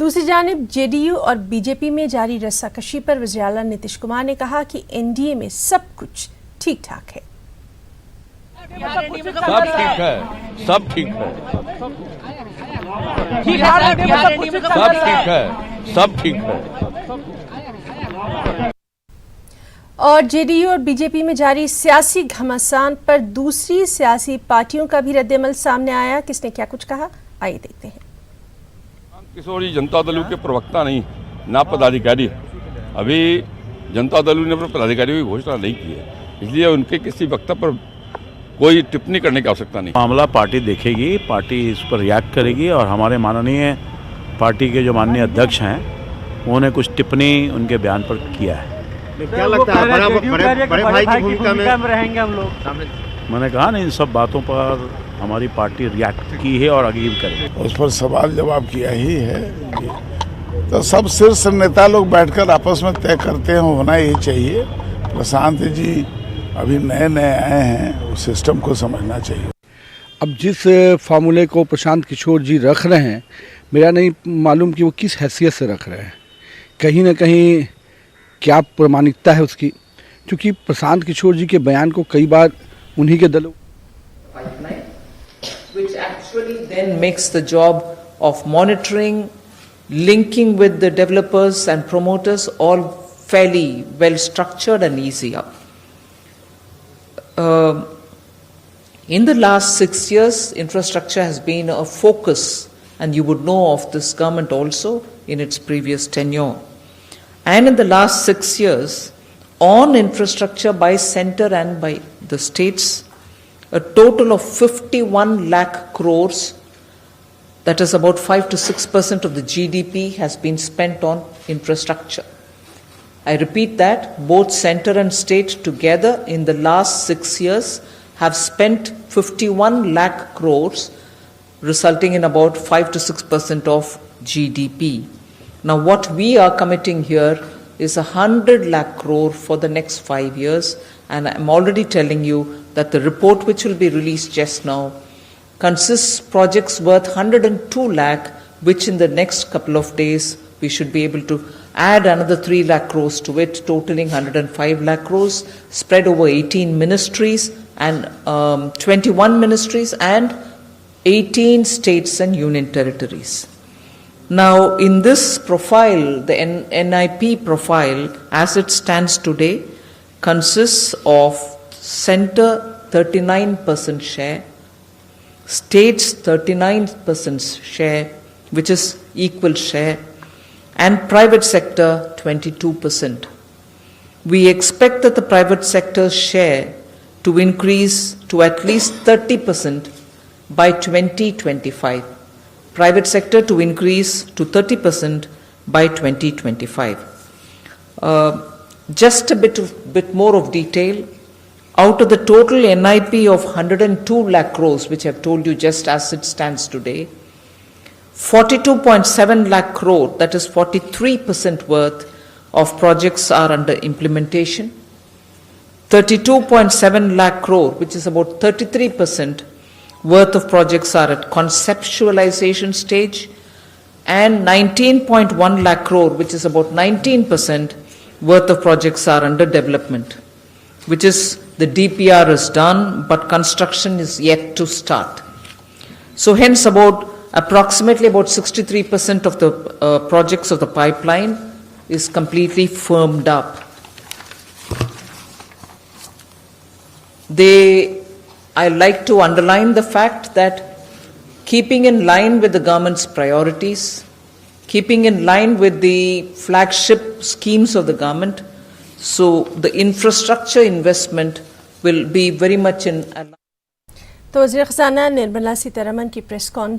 दूसरी जानिब जेडीयू और बीजेपी में जारी रस्साकशी पर वज़ीर आला नीतीश कुमार ने कहा कि एनडीए में सब कुछ ठीक ठाक है। सब ठीक है, सब ठीक है, सब ठीक है, सब ठीक है। और जेडीयू और बीजेपी में जारी सियासी घमासान पर दूसरी सियासी पार्टियों का भी रद्देअमल सामने आया। किसने क्या कुछ कहा, आइए देखते हैं। किशोर जी जनता दल के प्रवक्ता नहीं, ना पदाधिकारी। अभी जनता दल ने अपने पदाधिकारियों की घोषणा नहीं की है, इसलिए उनके किसी वक्तव्य पर कोई टिप्पणी करने की आवश्यकता नहीं। मामला पार्टी देखेगी, पार्टी इस पर रिएक्ट करेगी और हमारे माननीय पार्टी के जो माननीय अध्यक्ष हैं उन्होंने कुछ टिप्पणी उनके बयान पर किया है। क्या लगता है बड़े भाई की भूमिका में रहेंगे हम लोग? मैंने कहा ना, इन सब बातों पर हमारी पार्टी रिएक्ट की है और आगे भी करेगी। उस पर सवाल जवाब किया ही है। तो सब शीर्ष नेता लोग बैठकर आपस में तय करते हैं, होना ही चाहिए। प्रशांत जी अभी नए नए आए हैं, उस सिस्टम को समझना चाहिए। अब जिस फार्मूले को प्रशांत किशोर जी रख रहे हैं, मेरा नहीं मालूम कि वो किस हैसियत से रख रहे हैं। कहीं ना कहीं क्या प्रामाणिकता है उसकी, क्योंकि प्रशांत किशोर जी के बयान को कई बार उन्हीं के दलों which actually then makes the job of monitoring, linking with the developers and promoters all fairly well structured and easy up. In the last 6 years, infrastructure has been a focus, and you would know of this government also in its previous tenure. And in the last 6 years, on infrastructure by centre and by the states, a total of 51 lakh crores, that is about 5 to 6% of the GDP, has been spent on infrastructure. I repeat that, both centre and state together in the last 6 years have spent 51 lakh crores, resulting in about 5 to 6% of GDP. Now what we are committing here is 100 lakh crore for the next 5 years, and I'm already telling you that the report which will be released just now consists projects worth 102 lakh, which in the next couple of days we should be able to add another 3 lakh crores to it, totaling 105 lakh crores, spread over 18 ministries and 21 ministries and 18 states and union territories. Now, in this profile, the NIP profile, as it stands today, consists of centre 39% share, states 39% share, which is equal share, and private sector 22%. We expect that the private sector's share to increase to at least 30% by 2025. Private sector to increase to 30% by 2025. Just a bit more of detail. Out of the total NIP of 102 lakh crores, which I've told you just as it stands today, 42.7 lakh crore, that is 43% worth of projects are under implementation. 32.7 lakh crore, which is about 33% worth of projects are at conceptualization stage, and 19.1 lakh crore, which is about 19% worth of projects are under development, which is the DPR is done, but construction is yet to start. So hence approximately about 63% of the projects of the pipeline is completely firmed up. I like to underline the fact that keeping in line with the government's priorities, keeping in line with the flagship schemes of the government, so the infrastructure investment will be very much in. तो वज़ीर ख़ज़ाना निर्मला सीतारमण की press conference